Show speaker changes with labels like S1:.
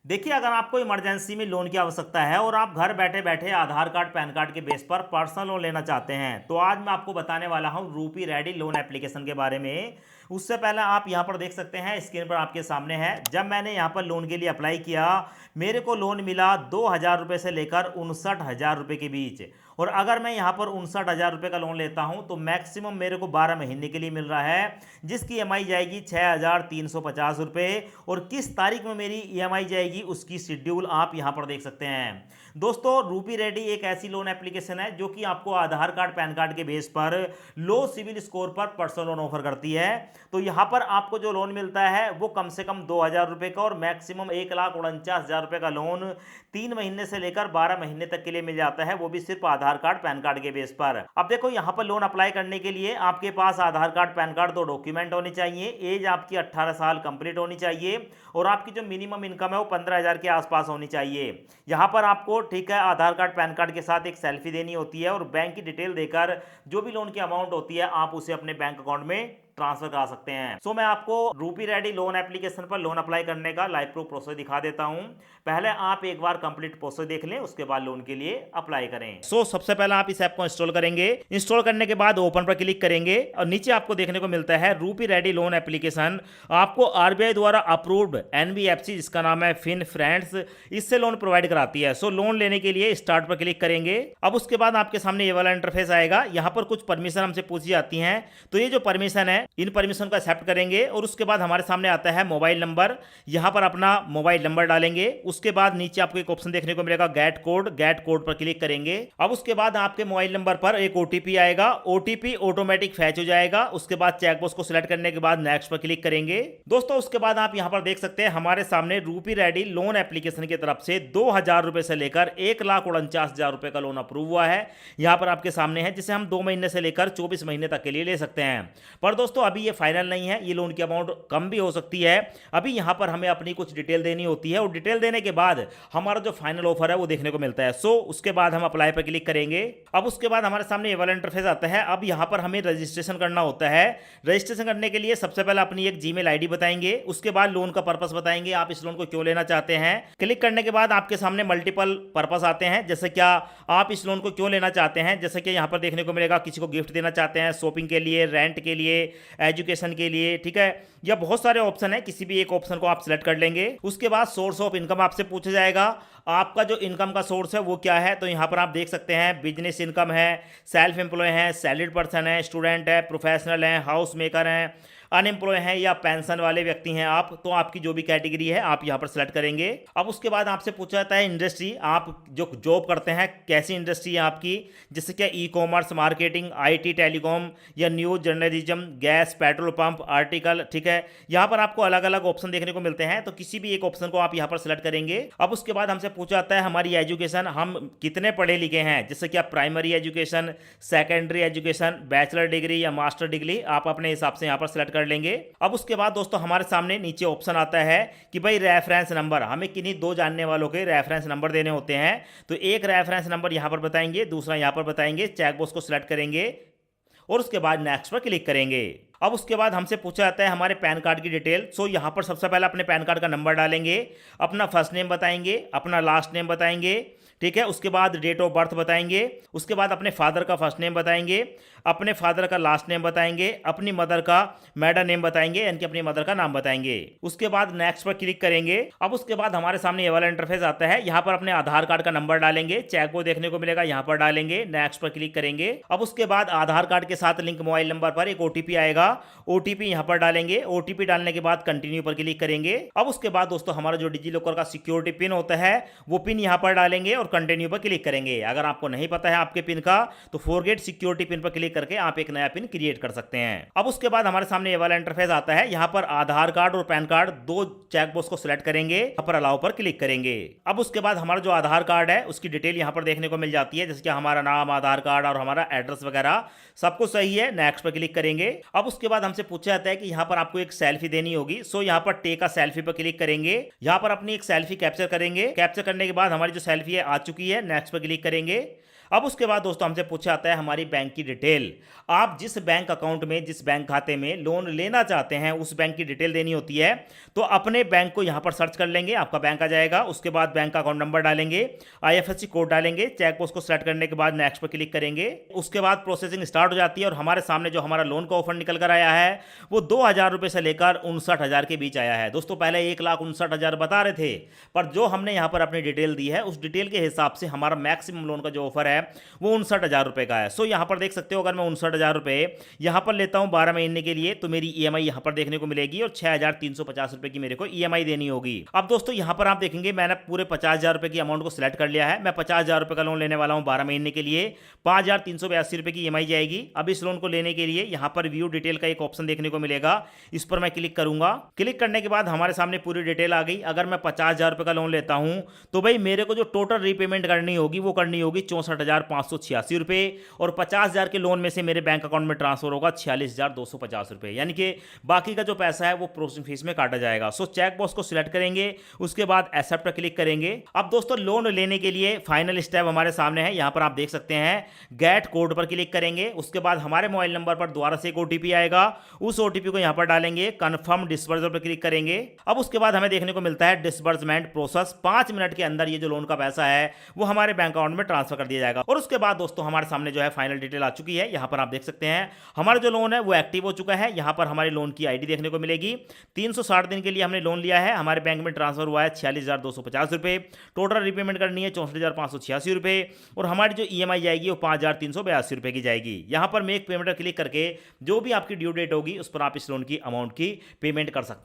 S1: देखिए, अगर आपको इमरजेंसी में लोन की आवश्यकता है और आप घर बैठे बैठे आधार कार्ड पैन कार्ड के बेस पर पर्सनल लोन लेना चाहते हैं, तो आज मैं आपको बताने वाला हूं रूपी रेडी लोन एप्लीकेशन के बारे में। उससे पहले आप यहां पर देख सकते हैं, स्क्रीन पर आपके सामने है। जब मैंने यहां पर लोन के लिए अप्लाई किया, मेरे को लोन मिला 2,000 रुपये से लेकर 59,000 रुपये के बीच। और अगर मैं यहाँ पर 59,000 रुपये का लोन लेता हूँ तो मैक्सिमम मेरे को 12 महीने के लिए मिल रहा है, जिसकी ईएमआई जाएगी 6,350 रुपये। और किस तारीख में मेरी ईएमआई जाएगी उसकी शेड्यूल आप यहाँ पर देख सकते हैं। दोस्तों, रूपी रेडी एक ऐसी लोन एप्लीकेशन है जो कि आपको आधार कार्ड पैन कार्ड के बेस पर लो सिविल स्कोर पर पर्सनल लोन ऑफर करती है। तो यहाँ पर आपको जो लोन मिलता है वो कम से कम 2,000 रुपये का और मैक्सिमम 1,49,000 रुपये का लोन 3 महीने से लेकर 12 महीने तक के लिए मिल जाता है, वो भी सिर्फ आधार कार्ड पैन कार्ड के बेस पर। अब देखो, यहाँ पर लोन अप्लाई करने के लिए आपके पास आधार कार्ड पैन कार्ड दो डॉक्यूमेंट होने चाहिए, एज आपकी 18 साल कंप्लीट होनी चाहिए और आपकी जो मिनिमम इनकम है वो 15,000 के आसपास होनी चाहिए। यहाँ पर आपको ठीक है आधार कार्ड पैन कार्ड के साथ एक सेल्फी देनी होती है और बैंक की डिटेल देकर जो भी लोन की अमाउंट होती है आप उसे अपने बैंक अकाउंट में ट्रांसफर करा सकते हैं। सो मैं आपको रूपी रेडी लोन एप्लीकेशन पर लोन अप्लाई करने का लाइव प्रूफ प्रोसेस दिखा देता हूं। पहले आप एक बार कंप्लीट प्रोसेस देख लें, उसके बाद लोन के लिए अप्लाई करें। सबसे पहले आप इस ऐप को इंस्टॉल करेंगे। इंस्टॉल करने के बाद ओपन पर क्लिक करेंगे और नीचे आपको देखने को मिलता है रूपी रेडी लोन एप्लीकेशन। आपको आरबीआई द्वारा अप्रूव्ड एनबीएफसी, जिसका नाम है फिन फ्रेंड्स, इससे लोन प्रोवाइड कराती है। लोन लेने के लिए स्टार्ट पर क्लिक करेंगे। अब उसके बाद आपके सामने ये वाला इंटरफेस आएगा। यहाँ पर कुछ परमिशन हमसे पूछी जाती हैं, तो ये जो परमिशन है इन परमिशन को एक्सेप्ट करेंगे और उसके बाद हमारे सामने आता है मोबाइल नंबर। यहां पर अपना मोबाइल नंबर डालेंगे। उसके बाद नीचे आपको एक ऑप्शन देखने को मिलेगा गेट कोड, गेट कोड पर क्लिक करेंगे। अब उसके बाद आपके मोबाइल नंबर पर एक ओटीपी आएगा, ओटीपी ऑटोमेटिक फैच हो जाएगा। उसके बाद चेकबॉक्स को सिलेक्ट करने के बाद नेक्स्ट पर क्लिक करेंगे। दोस्तों, उसके बाद आप यहां पर देख सकते हैं हमारे सामने रूपी रेडी लोन एप्लीकेशन की तरफ से 2,000 रुपए से लेकर 1,49,000 रुपए का लोन अप्रूव हुआ है। यहां पर आपके सामने है, जिसे हम 2 महीने से लेकर 24 महीने तक के लिए ले सकते हैं। पर दोस्तों, अभी ये फाइनल नहीं है, ये लोन की अमाउंट कम भी हो सकती है। अभी यहां पर हमें अपनी कुछ डिटेल देनी होती है और डिटेल देने के बाद हमारा जो फाइनल ऑफर है वो देखने को मिलता है। उसके बाद हम अप्लाई पर क्लिक करेंगे। अब उसके बाद हमारे सामने ये वाला इंटरफेस आता है। अब यहां पर हमें रजिस्ट्रेशन करना होता है। रजिस्ट्रेशन करने के लिए सबसे पहले अपनी एक जीमेल आईडी बताएंगे, उसके बाद लोन का पर्पस बताएंगे, आप इस लोन को क्यों लेना चाहते हैं। क्लिक करने के बाद आपके सामने मल्टीपल पर्पस आते हैं, जैसे क्या आप इस लोन को क्यों लेना चाहते हैं। जैसे कि यहां पर देखने को मिलेगा किसी को गिफ्ट देना चाहते हैं, शॉपिंग के लिए, रेंट के लिए, एजुकेशन के लिए, ठीक है। या बहुत सारे ऑप्शन है, किसी भी एक ऑप्शन को आप सिलेक्ट कर लेंगे। उसके बाद सोर्स ऑफ इनकम आपसे पूछा जाएगा, आपका जो इनकम का सोर्स है वो क्या है। तो यहां पर आप देख सकते हैं बिजनेस इनकम है, सेल्फ एम्प्लॉय है, सैलरीड पर्सन है, स्टूडेंट है, प्रोफेशनल है, हाउस मेकर है, अनएम्प्लॉय हैं या पेंशन वाले व्यक्ति हैं आप, तो आपकी जो भी कैटेगरी है आप यहां पर सेलेक्ट करेंगे। अब उसके बाद आपसे पूछा जाता है इंडस्ट्री, आप जो जॉब करते हैं कैसी इंडस्ट्री है आपकी, जैसे क्या e commerce, marketing, IT, telecom या news journalism, gas, petrol pump, article, ठीक है। यहां पर आपको अलग अलग ऑप्शन देखने को मिलते हैं, तो किसी भी एक ऑप्शन को आप यहां पर सेलेक्ट करेंगे। अब उसके बाद हमसे पूछा जाता है हमारी एजुकेशन, हम कितने पढ़े लिखे हैं, जैसे क्या primary education, secondary education, bachelor degree या मास्टर डिग्री, आप अपने हिसाब से यहां पर सेलेक्ट कर लेंगे। अब उसके बाद दोस्तों हमारे सामने नीचे ऑप्शन आता है कि भाई रेफरेंस नंबर, हमें किन्हीं 2 जानने वालों के रेफरेंस नंबर देने होते हैं। तो एक रेफरेंस नंबर यहां पर बताएंगे, दूसरा यहां पर बताएंगे। चेकबॉक्स को सिलेक्ट करेंगे और उसके बाद नेक्स्ट पर क्लिक करेंगे। अब उसके बाद हमसे पूछा जाता है हमारे पैन कार्ड की डिटेल। यहां पर सबसे पहले अपने पैन कार्ड का नंबर डालेंगे, अपना फर्स्ट नेम बताएंगे, अपना लास्ट नेम बताएंगे, ठीक है। उसके बाद डेट ऑफ बर्थ बताएंगे, उसके बाद अपने फादर का फर्स्ट नेम बताएंगे, अपने फादर का लास्ट नेम बताएंगे, अपनी मदर का मैडर नेम बताएंगे, यानी कि अपनी मदर का नाम बताएंगे। उसके बाद नेक्स्ट पर क्लिक करेंगे। अब उसके बाद हमारे सामने ये वाला इंटरफेस आता है। यहाँ पर अपने आधार कार्ड का नंबर डालेंगे, चेक को देखने को मिलेगा, यहाँ पर डालेंगे, नेक्स्ट पर क्लिक करेंगे। अब उसके बाद आधार कार्ड के साथ लिंक मोबाइल नंबर पर एक ओटीपी आएगा, ओटीपी यहाँ पर डालेंगे। ओटीपी डालने के बाद कंटिन्यू पर क्लिक करेंगे। अब उसके बाद दोस्तों हमारा जो डिजी लॉकर का सिक्योरिटी पिन होता है वो पिन यहाँ पर डालेंगे और कंटिन्यू पर क्लिक करेंगे। अगर आपको नहीं पता है आपके पिन का तो फॉरगेट सिक्योरिटी पिन पर क्लिक करके आप एक नया पिन क्रिएट कर सकते हैं। अब उसके बाद हमारे सामने ये वाला इंटरफेस आता है। यहाँ पर आधार कार्ड और पैन कार्ड दो चेकबॉक्स को सिलेक्ट करेंगे, यहाँ पर अलाउ पर क्लिक करेंगे। अब उसके बाद हमारा जो आधार कार्ड है उसकी डिटेल यहाँ पर देखने को मिल जाती है, जैसे कि हमारा नाम, आधार कार्ड और हमारा एड्रेस वगैरह सब कुछ सही है। नेक्स्ट पर क्लिक करेंगे। अब उसके बाद हमसे पूछा जाता है कि यहाँ पर आपको एक सेल्फी देनी होगी। यहाँ पर टेक अ सेल्फी पर क्लिक करेंगे। यहाँ पर अपनी एक सेल्फी कैप्चर करेंगे। कैप्चर करने के बाद हमारी जो सेल्फी है आ चुकी है। नेक्स्ट पर क्लिक करेंगे। अब उसके बाद दोस्तों हमसे पूछा जाता है हमारी बैंक की डिटेल। आप जिस बैंक अकाउंट में, जिस बैंक खाते में लोन लेना चाहते हैं उस बैंक की डिटेल देनी होती है। तो अपने बैंक को यहां पर सर्च कर लेंगे, आपका बैंक आ जाएगा। उसके बाद बैंक का अकाउंट नंबर डालेंगे, आईएफएससी कोड डालेंगे, चेक बॉक्स को सेलेक्ट करने के बाद नेक्स्ट पर क्लिक करेंगे। उसके बाद प्रोसेसिंग स्टार्ट हो जाती है और हमारे सामने जो हमारा लोन का ऑफर निकल कर आया है वो 2,000 रुपये से लेकर 59,000 के बीच आया है। दोस्तों पहले 1,59,000 बता रहे थे, पर जो हमने यहाँ पर अपनी डिटेल दी है उस डिटेल के हिसाब से हमारा मैक्सिमम लोन का जो ऑफर है वो 59,000 रुपये का है। सो यहाँ पर देख सकते हो, अगर मैं 59,000 रुपये यहाँ पर लेता हूँ 12 महीने के लिए तो मेरी ईएमआई यहाँ पर देखने को मिलेगी और 6,350 रुपये की मेरे को ईएमआई देनी होगी। अब दोस्तों यहाँ पर आप देखेंगे मैंने पूरे 50,000 रुपये की अमाउंट को सिलेक्ट कर लिया है। मैं 50,000 रुपये का लोन लेने वाला हूँ 12 महीने के लिए, 5,382 रुपये की ईएमआई जाएगी। अब इस लोन को लेने के लिए यहाँ पर व्यू डिटेल का एक ऑप्शन देखने को मिलेगा, इस पर मैं क्लिक करूंगा। क्लिक करने के बाद हमारे सामने पूरी डिटेल आ गई। अगर मैं 50,000 रुपये का लोन लेता हूं तो भाई मेरे को जो टोटल रीपेमेंट करनी होगी वो करनी होगी 64,586 रुपये और 50,000 के लोन में से मेरे बैंक अकाउंट में ट्रांसफर होगा 46,250 रुपये, यानी कि बाकी का जो पैसा है वो प्रोसेसिंग फीस में काटा जाएगा। सो चेक बॉक्स को सिलेक्ट करेंगे, उसके बाद एक्सेप्ट पर क्लिक करेंगे। अब दोस्तों लोन लेने के लिए फाइनल स्टेप हमारे सामने है, यहां पर आप देख सकते हैं गेट कोड पर क्लिक करेंगे। उसके बाद हमारे मोबाइल नंबर पर दोबारा से एक ओटीपी आएगा, उस ओटीपी को यहां पर डालेंगे, कंफर्म डिस्बर्समेंट पर क्लिक करेंगे। अब उसके बाद हमें देखने को मिलता है डिस्बर्समेंट प्रोसेस, 5 मिनट के अंदर ये जो लोन का पैसा है वो हमारे बैंक अकाउंट में ट्रांसफर कर दिया जाएगा। और उसके बाद दोस्तों हमारे सामने जो है फाइनल डिटेल आ चुकी है। यहां पर आप देख सकते हैं हमारा जो लोन है वो एक्टिव हो चुका है। यहां पर हमारे लोन की आईडी देखने को मिलेगी। 360 दिन के लिए हमने लोन लिया है, हमारे बैंक में ट्रांसफर हुआ है 46,250 रुपये। टोटल रिपेमेंट करनी है 64,586 रुपये और हमारी जो ईएमआई जाएगी वो 5,382 रुपये की जाएगी। यहां पर मेक पेमेंट पर क्लिक करके जो भी आपकी ड्यू डेट होगी उस पर आप इस लोन की अमाउंट की पेमेंट कर सकते हैं।